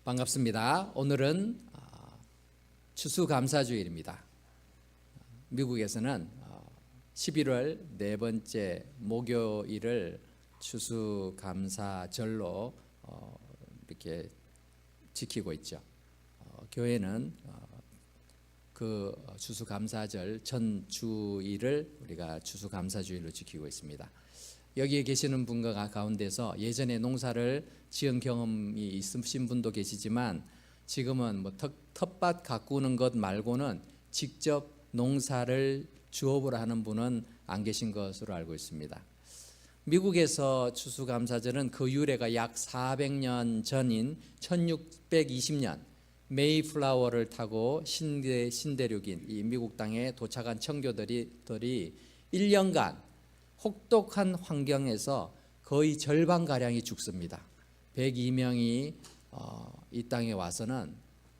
반갑습니다. 오늘은 추수감사주일입니다. 미국에서는 11월 네 번째 목요일을 추수감사절로 이렇게 지키고 있죠. 교회는 그 추수감사절 전 주일을 우리가 추수감사주일로 지키고 있습니다. 여기에 계시는 분과 가운데서 예전에 농사를 지은 경험이 있으신 분도 계시지만 지금은 텃밭 가꾸는 것 말고는 직접 농사를 주업으로 하는 분은 안 계신 것으로 알고 있습니다. 미국에서 추수감사절은 그 유래가 약 400년 전인 1620년 메이플라워를 타고 신대륙인 이 미국 땅에 도착한 청교들이 1년간 혹독한 환경에서 거의 절반가량이 죽습니다. 102명이 이 땅에 와서는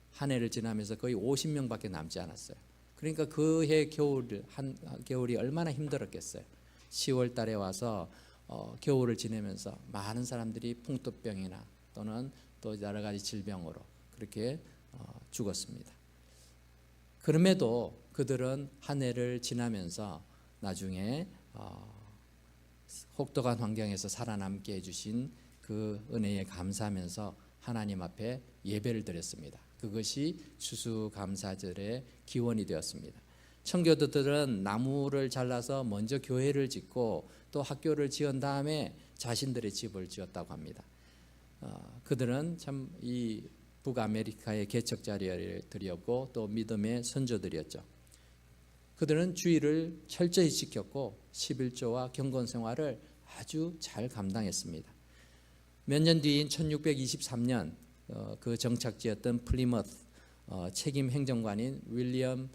한 해를 지나면서 거의 50명밖에 남지 않았어요. 그러니까 그 해 겨울이 얼마나 힘들었겠어요. 10월 달에 와서 겨울을 지내면서 많은 사람들이 풍토병이나 또는 또 여러 가지 질병으로 그렇게 죽었습니다. 그럼에도 그들은 한 해를 지나면서 나중에 혹독한 환경에서 살아남게 해주신 그 은혜에 감사하면서 하나님 앞에 예배를 드렸습니다. 그것이 추수감사절의 기원이 되었습니다. 청교도들은 나무를 잘라서 먼저 교회를 짓고 또 학교를 지은 다음에 자신들의 집을 지었다고 합니다. 그들은 참 이 북아메리카의 개척자들이었고 또 믿음의 선조들이었죠. 그들은 주의를 철저히 지켰고 11조와 경건 생활을 아주 잘 감당했습니다. 몇 년 뒤인 1623년 그 정착지였던 플리머스 책임 행정관인 윌리엄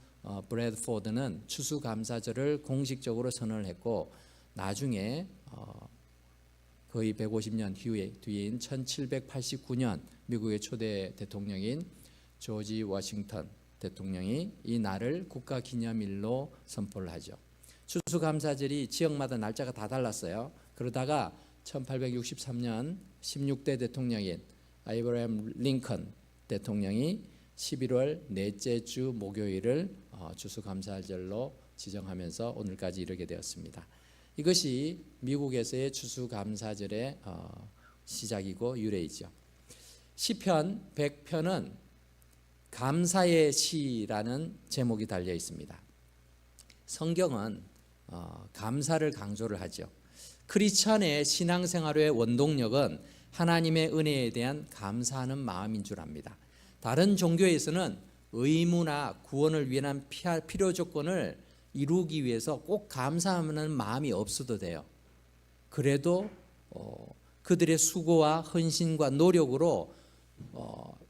브래드포드는 추수감사절을 공식적으로 선언을 했고 나중에 거의 150년 뒤인 1789년 미국의 초대 대통령인 조지 워싱턴 대통령이 이 날을 국가기념일로 선포를 하죠. 추수감사절이 지역마다 날짜가 다 달랐어요. 그러다가 1863년 16대 대통령인 아브라함 링컨 대통령이 11월 넷째 주 목요일을 추수감사절로 지정하면서 오늘까지 이르게 되었습니다. 이것이 미국에서의 추수감사절의 시작이고 유래이죠. 시편 100편은 감사의 시라는 제목이 달려 있습니다. 성경은 감사를 강조를 하죠. 크리스천의 신앙생활의 원동력은 하나님의 은혜에 대한 감사하는 마음인 줄 압니다. 다른 종교에서는 의무나 구원을 위한 필요 조건을 이루기 위해서 꼭 감사하는 마음이 없어도 돼요. 그래도 그들의 수고와 헌신과 노력으로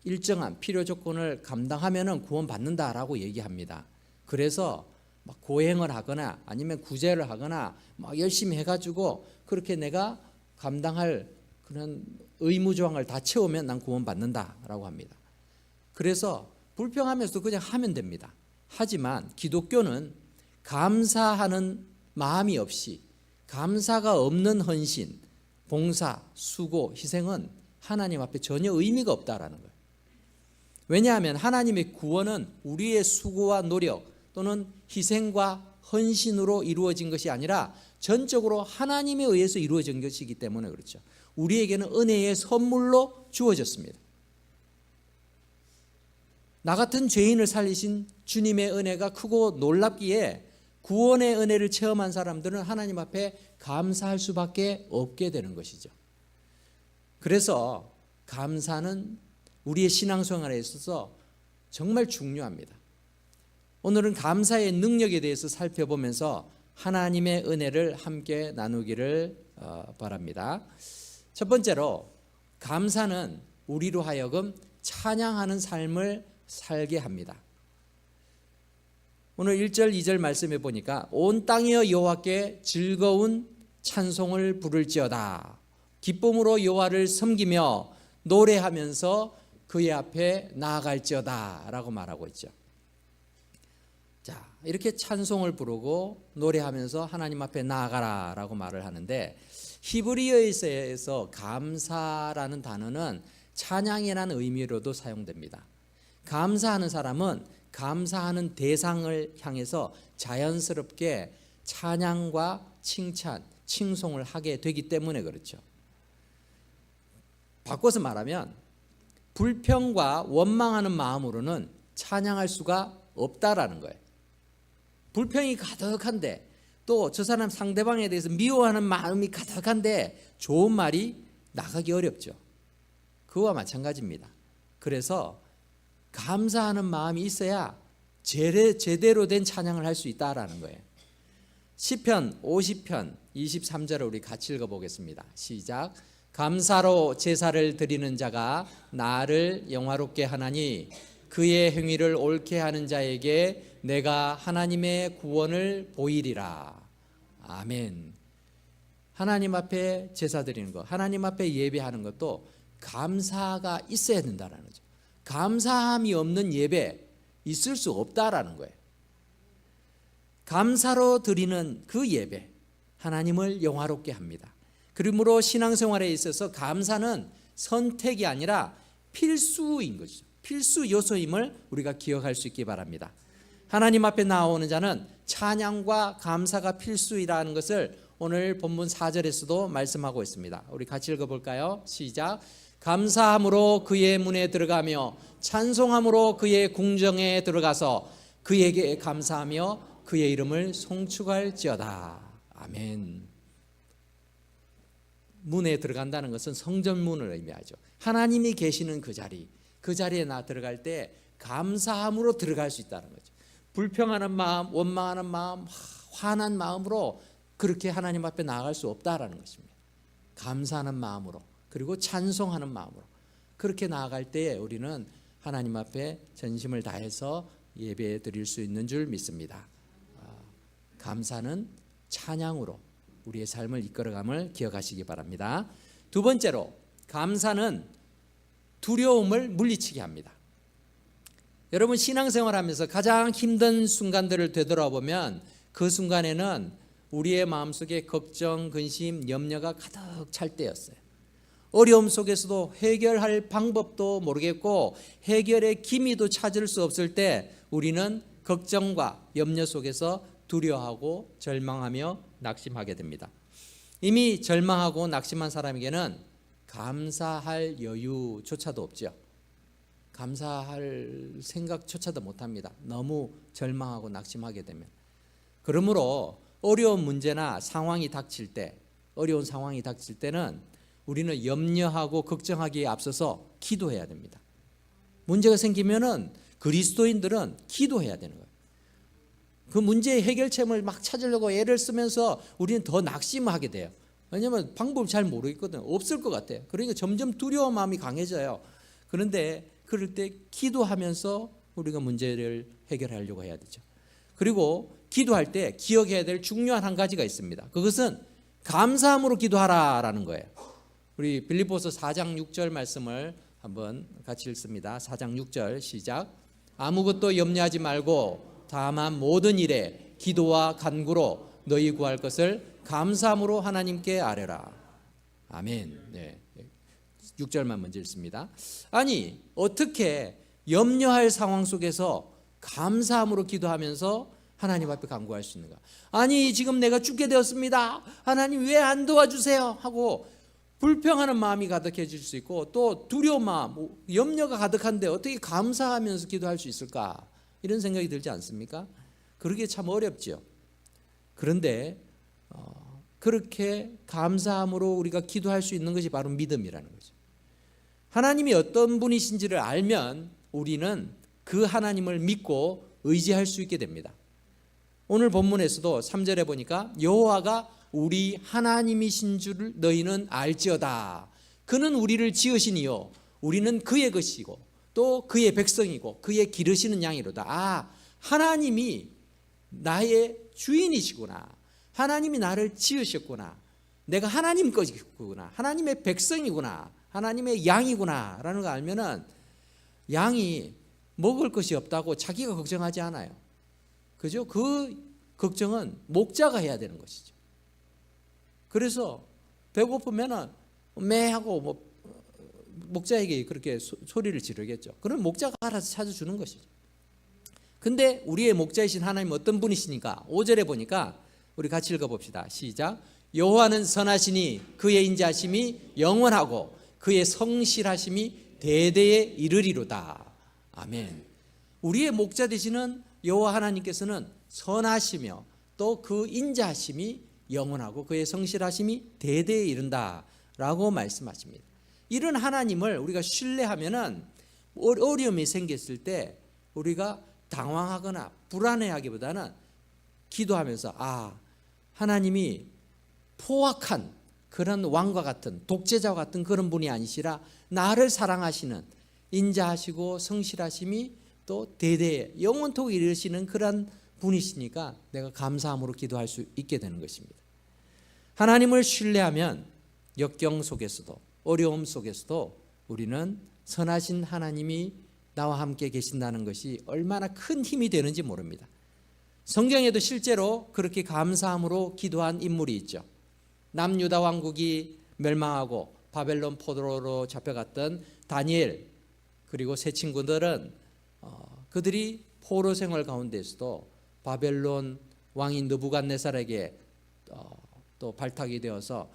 일정한 필요 조건을 감당하면 구원받는다라고 얘기합니다. 그래서 막 고행을 하거나 아니면 구제를 하거나 막 열심히 해가지고 그렇게 내가 감당할 그런 의무 조항을 다 채우면 난 구원받는다라고 합니다. 그래서 불평하면서도 그냥 하면 됩니다. 하지만 기독교는 감사하는 마음이 없이 감사가 없는 헌신, 봉사, 수고, 희생은 하나님 앞에 전혀 의미가 없다라는 거예요. 왜냐하면 하나님의 구원은 우리의 수고와 노력 또는 희생과 헌신으로 이루어진 것이 아니라 전적으로 하나님에 의해서 이루어진 것이기 때문에 그렇죠. 우리에게는 은혜의 선물로 주어졌습니다. 나 같은 죄인을 살리신 주님의 은혜가 크고 놀랍기에 구원의 은혜를 체험한 사람들은 하나님 앞에 감사할 수밖에 없게 되는 것이죠. 그래서 감사는 우리의 신앙생활에 있어서 정말 중요합니다. 오늘은 감사의 능력에 대해서 살펴보면서 하나님의 은혜를 함께 나누기를 바랍니다. 첫 번째로 감사는 우리로 하여금 찬양하는 삶을 살게 합니다. 오늘 1절 2절 말씀해 보니까 온 땅이여 여호와께 즐거운 찬송을 부를지어다. 기쁨으로 여호와를 섬기며 노래하면서 그의 앞에 나아갈지어다 라고 말하고 있죠. 자, 이렇게 찬송을 부르고 노래하면서 하나님 앞에 나아가라 라고 말을 하는데 히브리어에서 감사라는 단어는 찬양이라는 의미로도 사용됩니다. 감사하는 사람은 감사하는 대상을 향해서 자연스럽게 찬양과 칭찬, 칭송을 하게 되기 때문에 그렇죠. 바꿔서 말하면 불평과 원망하는 마음으로는 찬양할 수가 없다라는 거예요. 불평이 가득한데 또 저 사람 상대방에 대해서 미워하는 마음이 가득한데 좋은 말이 나가기 어렵죠. 그와 마찬가지입니다. 그래서 감사하는 마음이 있어야 제대로 된 찬양을 할 수 있다라는 거예요. 시편 50편 23절을 우리 같이 읽어보겠습니다. 시작. 감사로 제사를 드리는 자가 나를 영화롭게 하나니 그의 행위를 옳게 하는 자에게 내가 하나님의 구원을 보이리라. 아멘. 하나님 앞에 제사 드리는 것, 하나님 앞에 예배하는 것도 감사가 있어야 된다는 거죠. 감사함이 없는 예배 있을 수 없다라는 거예요. 감사로 드리는 그 예배, 하나님을 영화롭게 합니다. 그러므로 신앙생활에 있어서 감사는 선택이 아니라 필수인 것이죠. 필수 요소임을 우리가 기억할 수 있기 바랍니다. 하나님 앞에 나오는 자는 찬양과 감사가 필수이라는 것을 오늘 본문 4절에서도 말씀하고 있습니다. 우리 같이 읽어볼까요? 시작. 감사함으로 그의 문에 들어가며 찬송함으로 그의 궁정에 들어가서 그에게 감사하며 그의 이름을 송축할지어다. 아멘. 문에 들어간다는 것은 성전문을 의미하죠. 하나님이 계시는 그 자리에 나 들어갈 때 감사함으로 들어갈 수 있다는 거죠. 불평하는 마음, 원망하는 마음, 화난 마음으로 그렇게 하나님 앞에 나아갈 수 없다라는 것입니다. 감사하는 마음으로, 그리고 찬송하는 마음으로 그렇게 나아갈 때에 우리는 하나님 앞에 전심을 다해서 예배 드릴 수 있는 줄 믿습니다. 감사는 찬양으로 우리의 삶을 이끌어감을 기억하시기 바랍니다. 두 번째로, 감사는 두려움을 물리치게 합니다. 여러분, 신앙생활하면서 가장 힘든 순간들을 되돌아보면 그 순간에는 우리의 마음속에 걱정, 근심, 염려가 가득 찰 때였어요. 어려움 속에서도 해결할 방법도 모르겠고 해결의 기미도 찾을 수 없을 때 우리는 걱정과 염려 속에서 두려워하고 절망하며 낙심하게 됩니다. 이미 절망하고 낙심한 사람에게는 감사할 여유조차도 없죠. 감사할 생각조차도 못합니다. 너무 절망하고 낙심하게 되면. 그러므로 어려운 문제나 상황이 닥칠 때, 어려운 상황이 닥칠 때는 우리는 염려하고 걱정하기에 앞서서 기도해야 됩니다. 문제가 생기면은 그리스도인들은 기도해야 되는 거예요. 그 문제의 해결책을 막 찾으려고 애를 쓰면서 우리는 더 낙심하게 돼요. 왜냐하면 방법을 잘 모르겠거든요. 없을 것 같아요. 그러니까 점점 두려운 마음이 강해져요. 그런데 그럴 때 기도하면서 우리가 문제를 해결하려고 해야 되죠. 그리고 기도할 때 기억해야 될 중요한 한 가지가 있습니다. 그것은 감사함으로 기도하라라는 거예요. 우리 빌립보서 4장 6절 말씀을 한번 같이 읽습니다. 4장 6절 시작. 아무것도 염려하지 말고 다만 모든 일에 기도와 간구로 너희 구할 것을 감사함으로 하나님께 아뢰라. 아멘. 네. 6절만 먼저 읽습니다. 아니, 어떻게 염려할 상황 속에서 감사함으로 기도하면서 하나님 앞에 간구할 수 있는가? 아니, 지금 내가 죽게 되었습니다. 하나님 왜 안 도와주세요? 하고 불평하는 마음이 가득해질 수 있고 또 두려운 마음, 염려가 가득한데 어떻게 감사하면서 기도할 수 있을까? 이런 생각이 들지 않습니까? 그러기 참 어렵죠. 그런데 그렇게 감사함으로 우리가 기도할 수 있는 것이 바로 믿음이라는 거죠. 하나님이 어떤 분이신지를 알면 우리는 그 하나님을 믿고 의지할 수 있게 됩니다. 오늘 본문에서도 3절에 보니까 여호와가 우리 하나님이신 줄을 너희는 알지어다. 그는 우리를 지으시니요 우리는 그의 것이고 또 그의 백성이고 그의 기르시는 양이로다. 아, 하나님이 나의 주인이시구나. 하나님이 나를 지으셨구나. 내가 하나님 것이구나. 하나님의 백성이구나. 하나님의 양이구나 라는 거 알면은 양이 먹을 것이 없다고 자기가 걱정하지 않아요. 그죠? 그 걱정은 목자가 해야 되는 것이죠. 그래서 배고프면은 매하고 뭐 목자에게 그렇게 소리를 지르겠죠. 그럼 목자가 알아서 찾아주는 것이죠. 근데 우리의 목자이신 하나님 어떤 분이시니까 5절에 보니까 우리 같이 읽어봅시다. 시작. 여호와는 선하시니 그의 인자하심이 영원하고 그의 성실하심이 대대에 이르리로다. 아멘. 우리의 목자 되시는 여호와 하나님께서는 선하시며 또 그 인자하심이 영원하고 그의 성실하심이 대대에 이른다라고 말씀하십니다. 이런 하나님을 우리가 신뢰하면은 어려움이 생겼을 때 우리가 당황하거나 불안해하기보다는 기도하면서 하나님이 포악한 그런 왕과 같은 독재자와 같은 그런 분이 아니시라 나를 사랑하시는 인자하시고 성실하심이 또 대대에 영원토록 이르시는 그런 분이시니까 내가 감사함으로 기도할 수 있게 되는 것입니다. 하나님을 신뢰하면 역경 속에서도 어려움 속에서도 우리는 선하신 하나님이 나와 함께 계신다는 것이 얼마나 큰 힘이 되는지 모릅니다. 성경에도 실제로 그렇게 감사함으로 기도한 인물이 있죠. 남유다 왕국이 멸망하고 바벨론 포로로 잡혀갔던 다니엘 그리고 세 친구들은 그들이 포로 생활 가운데서도 바벨론 왕인 느부갓네살에게 또 발탁이 되어서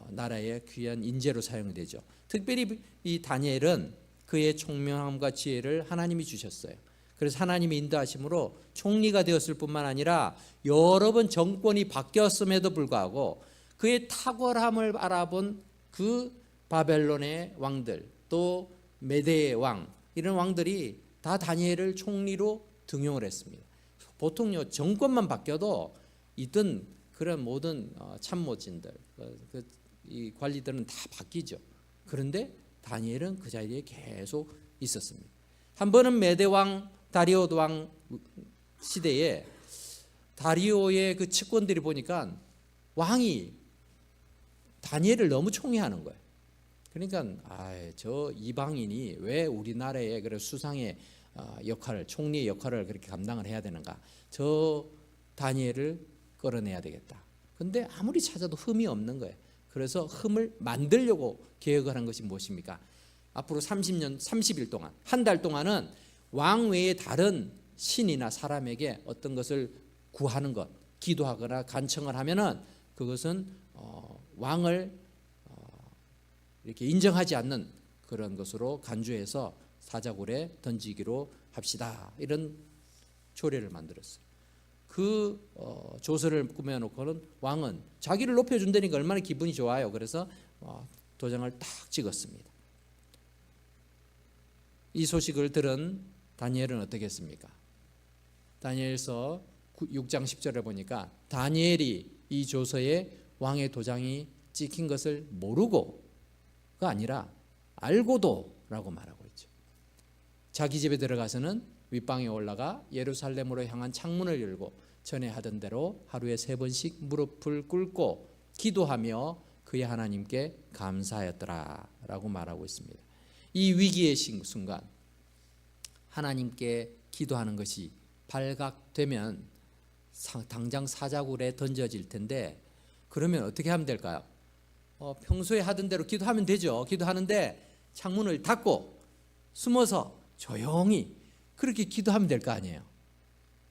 나라의 귀한 인재로 사용되죠. 특별히 이 다니엘은 그의 총명함과 지혜를 하나님이 주셨어요. 그래서 하나님의 인도하심으로 총리가 되었을 뿐만 아니라 여러 번 정권이 바뀌었음에도 불구하고 그의 탁월함을 알아본 그 바벨론의 왕들 또 메대의 왕 이런 왕들이 다 다니엘을 총리로 등용을 했습니다. 보통요 정권만 바뀌어도 있던 그런 모든 참모진들 이 관리들은 다 바뀌죠. 그런데 다니엘은 그 자리에 계속 있었습니다. 한 번은 메대 왕 다리오 왕 시대에 다리오의 그 측권들이 보니까 왕이 다니엘을 너무 총애하는 거예요. 그러니까 저 이방인이 왜 우리나라의 그런 수상의 역할을 총리의 역할을 그렇게 감당을 해야 되는가? 저 다니엘을 끌어내야 되겠다. 근데 아무리 찾아도 흠이 없는 거예요. 그래서 흠을 만들려고 계획을 한 것이 무엇입니까? 앞으로 30일 동안 한 달 동안은 왕 외에 다른 신이나 사람에게 어떤 것을 구하는 것, 기도하거나 간청을 하면은 그것은 왕을 이렇게 인정하지 않는 그런 것으로 간주해서 사자굴에 던지기로 합시다. 이런 조례를 만들었어요. 그 조서를 꾸며놓고는 왕은 자기를 높여준다니까 얼마나 기분이 좋아요. 그래서 도장을 딱 찍었습니다. 이 소식을 들은 다니엘은 어떻게 했습니까? 다니엘서 6장 10절에 보니까 다니엘이 이 조서에 왕의 도장이 찍힌 것을 모르고가 아니라 알고도 라고 말하고 있죠. 자기 집에 들어가서는 윗방에 올라가 예루살렘으로 향한 창문을 열고 전에 하던 대로 하루에 3번씩 무릎을 꿇고 기도하며 그의 하나님께 감사하였더라 라고 말하고 있습니다. 이 위기의 순간 하나님께 기도하는 것이 발각되면 당장 사자굴에 던져질 텐데 그러면 어떻게 하면 될까요? 평소에 하던 대로 기도하면 되죠. 기도하는데 창문을 닫고 숨어서 조용히 그렇게 기도하면 될 거 아니에요.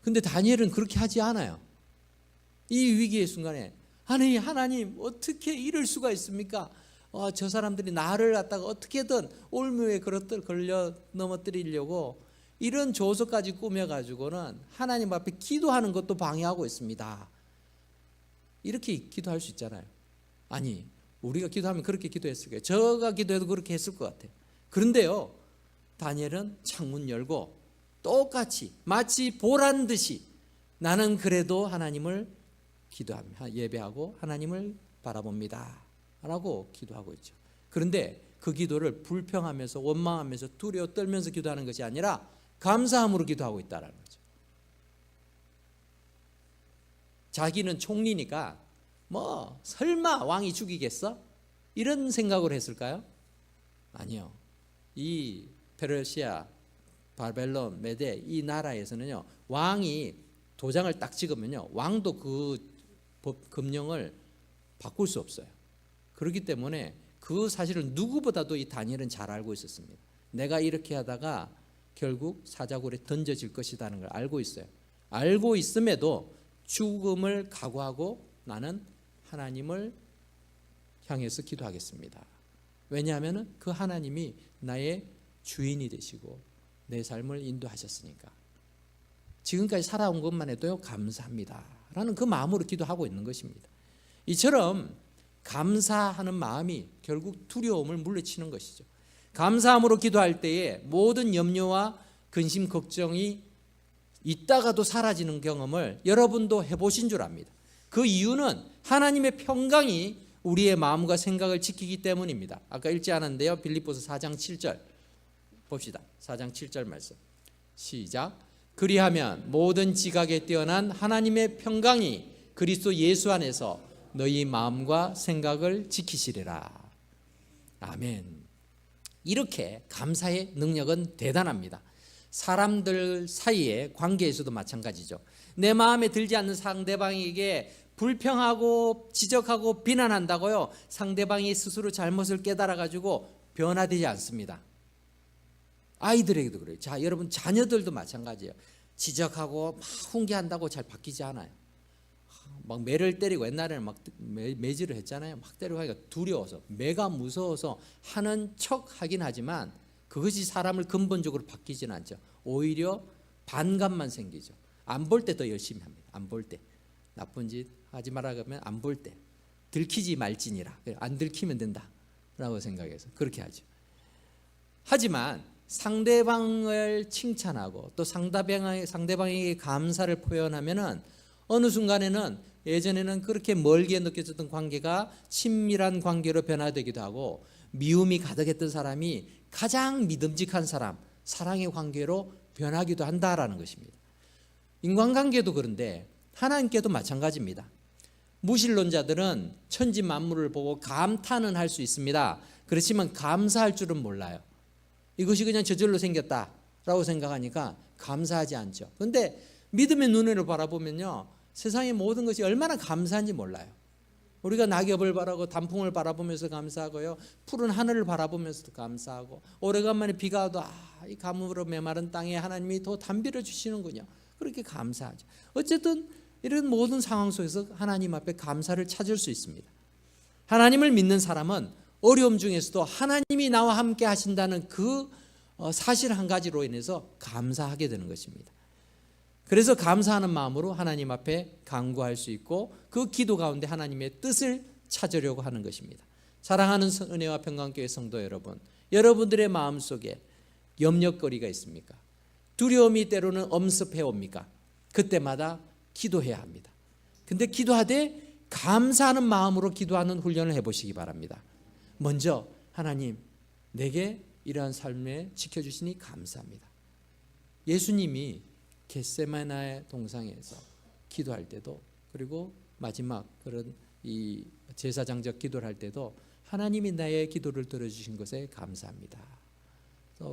근데 다니엘은 그렇게 하지 않아요. 이 위기의 순간에 하나님 어떻게 이럴 수가 있습니까? 저 사람들이 나를 갖다가 어떻게든 올무에 걸려 넘어뜨리려고 이런 조서까지 꾸며가지고는 하나님 앞에 기도하는 것도 방해하고 있습니다. 이렇게 기도할 수 있잖아요. 아니 우리가 기도하면 그렇게 기도했을 거예요. 저가 기도해도 그렇게 했을 것 같아요. 그런데요 다니엘은 창문 열고 똑같이 마치 보란 듯이 나는 그래도 하나님을 기도하며 예배하고 하나님을 바라봅니다 라고 기도하고 있죠. 그런데 그 기도를 불평하면서 원망하면서 두려워 떨면서 기도하는 것이 아니라 감사함으로 기도하고 있다는 거죠. 자기는 총리니까 설마 왕이 죽이겠어? 이런 생각을 했을까요? 아니요. 이 페르시아, 바벨론, 메데 이 나라에서는요 왕이 도장을 딱 찍으면요 왕도 그 금령을 바꿀 수 없어요. 그렇기 때문에 그 사실을 누구보다도 이 다니엘은 잘 알고 있었습니다. 내가 이렇게 하다가 결국 사자굴에 던져질 것이라는 걸 알고 있어요. 알고 있음에도 죽음을 각오하고 나는 하나님을 향해서 기도하겠습니다. 왜냐하면 그 하나님이 나의 주인이 되시고 내 삶을 인도하셨으니까. 지금까지 살아온 것만 해도요, 감사합니다 라는 그 마음으로 기도하고 있는 것입니다. 이처럼 감사하는 마음이 결국 두려움을 물리치는 것이죠. 감사함으로 기도할 때에 모든 염려와 근심, 걱정이 있다가도 사라지는 경험을 여러분도 해보신 줄 압니다. 그 이유는 하나님의 평강이 우리의 마음과 생각을 지키기 때문입니다. 아까 읽지 않았는데요, 빌립보서 4장 7절 봅시다. 4장 7절 말씀 시작. 그리하면 모든 지각에 뛰어난 하나님의 평강이 그리스도 예수 안에서 너희 마음과 생각을 지키시리라. 아멘. 이렇게 감사의 능력은 대단합니다. 사람들 사이의 관계에서도 마찬가지죠. 내 마음에 들지 않는 상대방에게 불평하고 지적하고 비난한다고요, 상대방이 스스로 잘못을 깨달아가지고 변화되지 않습니다. 아이들에게도 그래요. 자, 여러분 자녀들도 마찬가지예요. 지적하고 막 훈계한다고 잘 바뀌지 않아요. 막 매를 때리고, 옛날에는 막 매질을 했잖아요. 막 때리고 하니까 두려워서, 매가 무서워서 하는 척 하긴 하지만 그것이 사람을 근본적으로 바뀌지는 않죠. 오히려 반감만 생기죠. 안 볼 때 더 열심히 합니다. 안 볼 때 나쁜 짓 하지 말라 그러면 안 볼 때 들키지 말지니라, 안 들키면 된다라고 생각해서 그렇게 하죠. 하지만 상대방을 칭찬하고 또 상대방에게 감사를 표현하면은 어느 순간에는, 예전에는 그렇게 멀게 느껴졌던 관계가 친밀한 관계로 변화되기도 하고, 미움이 가득했던 사람이 가장 믿음직한 사람, 사랑의 관계로 변하기도 한다라는 것입니다. 인간관계도 그런데 하나님께도 마찬가지입니다. 무신론자들은 천지 만물을 보고 감탄은 할 수 있습니다. 그렇지만 감사할 줄은 몰라요. 이것이 그냥 저절로 생겼다라고 생각하니까 감사하지 않죠. 그런데 믿음의 눈으로 바라보면요, 세상의 모든 것이 얼마나 감사한지 몰라요. 우리가 낙엽을 바라고 단풍을 바라보면서 감사하고요, 푸른 하늘을 바라보면서도 감사하고, 오래간만에 비가 와도 이 가뭄으로 메마른 땅에 하나님이 더 담비를 주시는군요. 그렇게 감사하죠. 어쨌든 이런 모든 상황 속에서 하나님 앞에 감사를 찾을 수 있습니다. 하나님을 믿는 사람은 어려움 중에서도 하나님이 나와 함께 하신다는 그 사실 한 가지로 인해서 감사하게 되는 것입니다. 그래서 감사하는 마음으로 하나님 앞에 간구할 수 있고, 그 기도 가운데 하나님의 뜻을 찾으려고 하는 것입니다. 사랑하는 은혜와 평강교회 성도 여러분, 여러분들의 마음속에 염려거리가 있습니까? 두려움이 때로는 엄습해 옵니까? 그때마다 기도해야 합니다. 근데 기도하되 감사하는 마음으로 기도하는 훈련을 해보시기 바랍니다. 먼저 하나님, 내게 이러한 삶에 지켜주시니 감사합니다. 예수님이 겟세마네 동상에서 기도할 때도, 그리고 마지막 그런 이 제사장적 기도를 할 때도 하나님이 나의 기도를 들어주신 것에 감사합니다.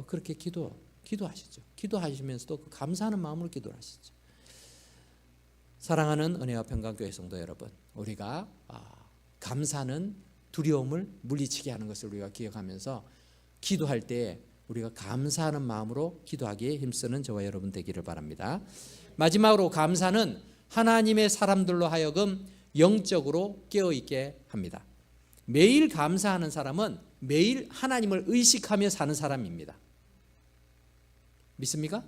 그렇게 기도하시죠. 기도하시면서도 그 감사하는 마음으로 기도를 하시죠. 사랑하는 은혜와 평강교회 성도 여러분, 우리가 감사는 두려움을 물리치게 하는 것을 우리가 기억하면서 기도할 때 우리가 감사하는 마음으로 기도하기에 힘쓰는 저와 여러분 되기를 바랍니다. 마지막으로 감사는 하나님의 사람들로 하여금 영적으로 깨어있게 합니다. 매일 감사하는 사람은 매일 하나님을 의식하며 사는 사람입니다. 믿습니까?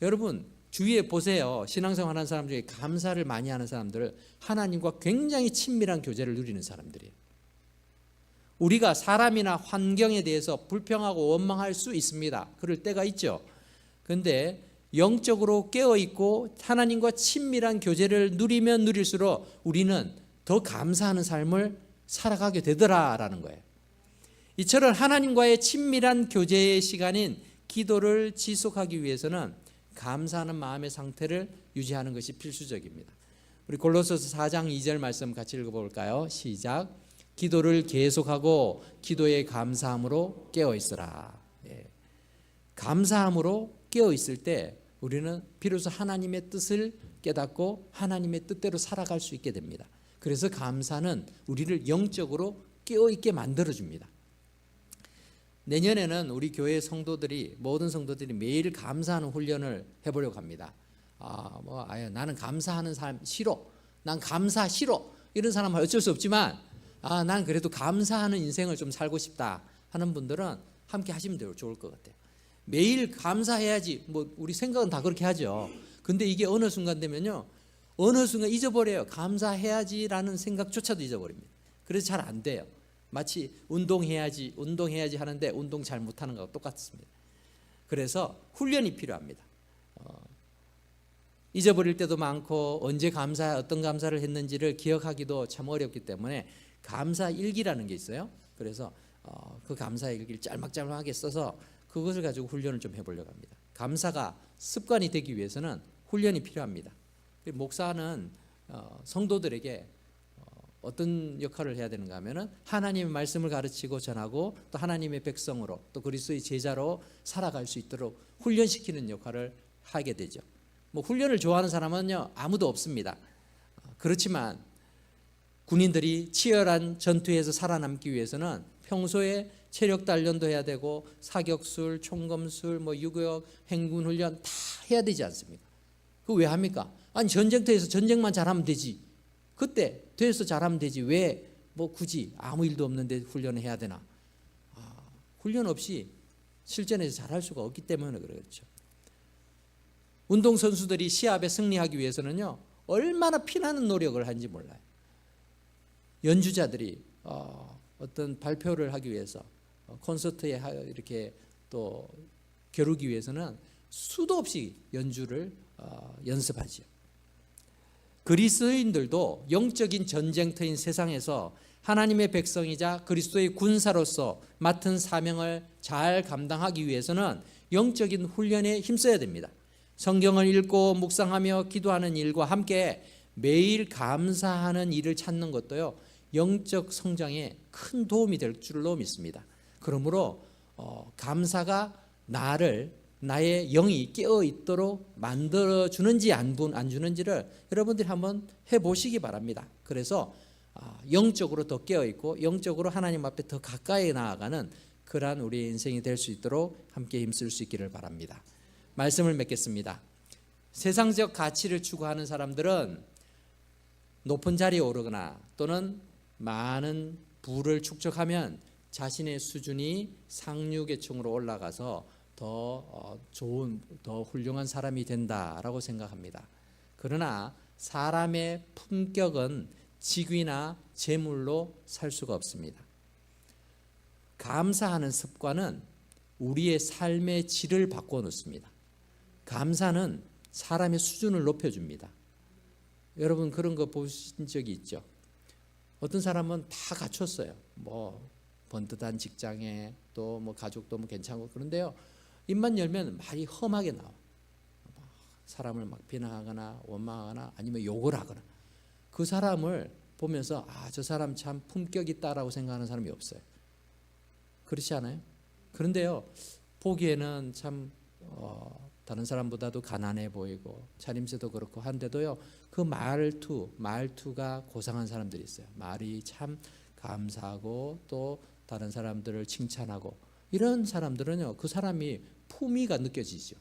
여러분 주위에 보세요. 신앙생활 하는 사람 중에 감사를 많이 하는 사람들, 하나님과 굉장히 친밀한 교제를 누리는 사람들이에요. 우리가 사람이나 환경에 대해서 불평하고 원망할 수 있습니다. 그럴 때가 있죠. 그런데 영적으로 깨어있고 하나님과 친밀한 교제를 누리면 누릴수록 우리는 더 감사하는 삶을 살아가게 되더라라는 거예요. 이처럼 하나님과의 친밀한 교제의 시간인 기도를 지속하기 위해서는 감사하는 마음의 상태를 유지하는 것이 필수적입니다. 우리 골로새서 4장 2절 말씀 같이 읽어볼까요? 시작. 기도를 계속하고 기도에 감사함으로 깨어있으라. 감사함으로 깨어있을 때 우리는 비로소 하나님의 뜻을 깨닫고 하나님의 뜻대로 살아갈 수 있게 됩니다. 그래서 감사는 우리를 영적으로 깨어있게 만들어줍니다. 내년에는 우리 교회 성도들이, 모든 성도들이 매일 감사하는 훈련을 해보려고 합니다. 나는 감사하는 사람 싫어, 난 감사 싫어, 이런 사람은 어쩔 수 없지만 난 그래도 감사하는 인생을 좀 살고 싶다 하는 분들은 함께 하시면 좋을 것 같아요. 매일 감사해야지, 우리 생각은 다 그렇게 하죠. 근데 이게 어느 순간 되면요, 어느 순간 잊어버려요. 감사해야지라는 생각조차도 잊어버립니다. 그래서 잘 안 돼요. 마치 운동해야지 하는데 운동 잘 못하는 거하고 똑같습니다. 그래서 훈련이 필요합니다. 잊어버릴 때도 많고 언제 어떤 감사를 했는지를 기억하기도 참 어렵기 때문에 감사 일기라는 게 있어요. 그래서 그 감사 일기를 짤막짤막하게 써서 그것을 가지고 훈련을 좀 해보려고 합니다. 감사가 습관이 되기 위해서는 훈련이 필요합니다. 목사는 성도들에게 어떤 역할을 해야 되는가 하면은 하나님의 말씀을 가르치고 전하고 또 하나님의 백성으로 또 그리스도의 제자로 살아갈 수 있도록 훈련시키는 역할을 하게 되죠. 훈련을 좋아하는 사람은요 아무도 없습니다. 그렇지만 군인들이 치열한 전투에서 살아남기 위해서는 평소에 체력 단련도 해야 되고 사격술, 총검술, 유격, 행군 훈련 다 해야 되지 않습니까? 그거 왜 합니까? 아니 전쟁터에서 전쟁만 잘하면 되지. 그때 돼서 잘하면 되지. 왜 굳이 아무 일도 없는데 훈련을 해야 되나? 훈련 없이 실전에서 잘할 수가 없기 때문에 그렇죠. 운동선수들이 시합에 승리하기 위해서는요 얼마나 피나는 노력을 하는지 몰라요. 연주자들이 어떤 발표를 하기 위해서 콘서트에 이렇게 또 겨루기 위해서는 수도 없이 연주를 연습하죠. 그리스도인들도 영적인 전쟁터인 세상에서 하나님의 백성이자 그리스도의 군사로서 맡은 사명을 잘 감당하기 위해서는 영적인 훈련에 힘써야 됩니다. 성경을 읽고 묵상하며 기도하는 일과 함께 매일 감사하는 일을 찾는 것도요 영적 성장에 큰 도움이 될 줄로 믿습니다. 그러므로 감사가 나의 영이 깨어 있도록 만들어 주는지 안 주는지를 여러분들이 한번 해보시기 바랍니다. 그래서 영적으로 더 깨어 있고 영적으로 하나님 앞에 더 가까이 나아가는 그러한 우리의 인생이 될 수 있도록 함께 힘쓸 수 있기를 바랍니다. 말씀을 맺겠습니다. 세상적 가치를 추구하는 사람들은 높은 자리에 오르거나 또는 많은 부를 축적하면 자신의 수준이 상류계층으로 올라가서 더 좋은, 더 훌륭한 사람이 된다라고 생각합니다. 그러나 사람의 품격은 직위나 재물로 살 수가 없습니다. 감사하는 습관은 우리의 삶의 질을 바꿔 놓습니다. 감사는 사람의 수준을 높여줍니다. 여러분 그런 거 보신 적이 있죠? 어떤 사람은 다 갖췄어요. 번듯한 직장에 또 가족도 괜찮고 그런데요. 입만 열면 말이 험하게 나와. 사람을 막 비난하거나 원망하거나 아니면 욕을 하거나 그 사람을 보면서 저 사람 참 품격 있다라고 생각하는 사람이 없어요. 그렇지 않아요? 그런데요. 보기에는 참 다른 사람보다도 가난해 보이고 차림새도 그렇고 한데도요. 그 말투가 고상한 사람들이 있어요. 말이 참 감사하고 또 다른 사람들을 칭찬하고 이런 사람들은요. 그 사람이 품위가 느껴지죠.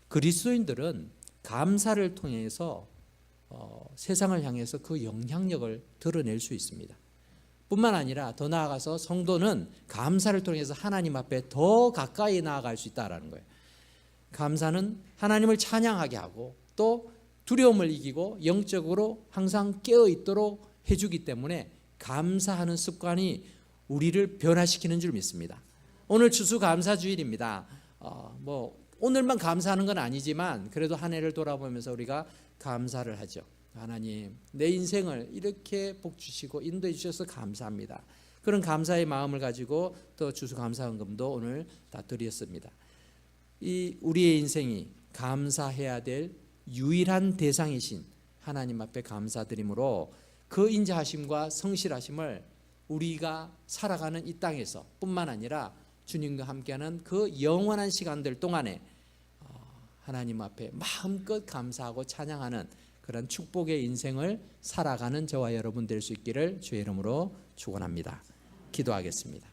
그리스도인들은 감사를 통해서 세상을 향해서 그 영향력을 드러낼 수 있습니다. 뿐만 아니라 더 나아가서 성도는 감사를 통해서 하나님 앞에 더 가까이 나아갈 수 있다는 거예요. 감사는 하나님을 찬양하게 하고 또 두려움을 이기고 영적으로 항상 깨어 있도록 해주기 때문에 감사하는 습관이 우리를 변화시키는 줄 믿습니다. 오늘 추수감사주일입니다. 오늘만 감사하는 건 아니지만 그래도 한 해를 돌아보면서 우리가 감사를 하죠. 하나님, 내 인생을 이렇게 복 주시고 인도해 주셔서 감사합니다. 그런 감사의 마음을 가지고 또 추수감사헌금도 오늘 다 드렸습니다. 우리의 인생이 감사해야 될 유일한 대상이신 하나님 앞에 감사드림으로 그 인자하심과 성실하심을 우리가 살아가는 이 땅에서 뿐만 아니라 주님과 함께하는 그 영원한 시간들 동안에 하나님 앞에 마음껏 감사하고 찬양하는 그런 축복의 인생을 살아가는 저와 여러분 될 수 있기를 주의 이름으로 축원합니다. 기도하겠습니다.